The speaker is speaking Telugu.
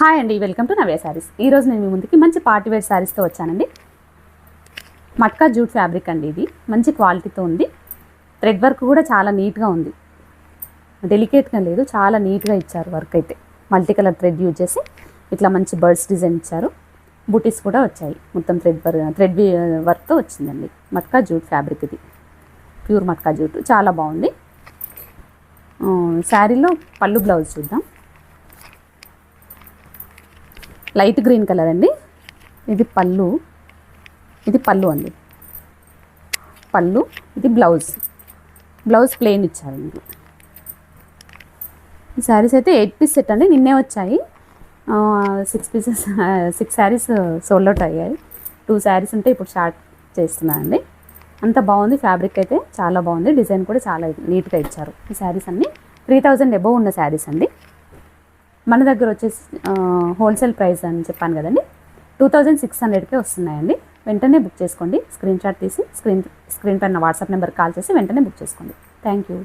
హాయ్ అండి, వెల్కమ్ టు నవ్య శారీస్. ఈరోజు నేను మీ ముందుకి మంచి పార్టీ వేర్ శారీస్తో వచ్చానండి. మట్కా జూట్ ఫ్యాబ్రిక్ అండి, ఇది మంచి క్వాలిటీతో ఉంది. థ్రెడ్ వర్క్ కూడా చాలా నీట్గా ఉంది, డెలికేట్గా లేదు, చాలా నీట్గా ఇచ్చారు. వర్క్ అయితే మల్టీ కలర్ థ్రెడ్ యూజ్ చేసి ఇట్లా మంచి బర్డ్స్ డిజైన్ ఇచ్చారు. బూటీస్ కూడా వచ్చాయి. మొత్తం థ్రెడ్ వర్క్తో వచ్చిందండి. మట్కా జూట్ ఫ్యాబ్రిక్, ఇది ప్యూర్ మట్కా జూట్, చాలా బాగుంది. శారీలో పళ్ళు బ్లౌజ్ చూద్దాం. లైట్ గ్రీన్ కలర్ అండి. ఇది పళ్ళు అండి. పళ్ళు, ఇది బ్లౌజ్ ప్లెయిన్ ఇచ్చారండి. ఈ శారీస్ అయితే 8 పీస్ సెట్ అండి. నిన్నే వచ్చాయి 6 శారీస్ సోల్డ్ అవుట్ అయ్యాయి. 2 శారీస్ ఉంటే ఇప్పుడు స్టార్ట్ చేస్తున్నానండి. అంత బాగుంది. ఫ్యాబ్రిక్ అయితే చాలా బాగుంది. డిజైన్ కూడా చాలా నీట్గా ఇచ్చారు. ఈ శారీస్ అన్నీ 3000 అబోవ్ ఉన్న శారీస్ అండి. మన దగ్గర వచ్చేసి హోల్సేల్ ప్రైస్ అని చెప్పాను కదండి, 2600కే వస్తున్నాయండి. వెంటనే బుక్ చేసుకోండి. స్క్రీన్ షాట్ తీసి స్క్రీన్ పైన వాట్సాప్ నెంబర్ కాల్ చేసి వెంటనే బుక్ చేసుకోండి. Thank you.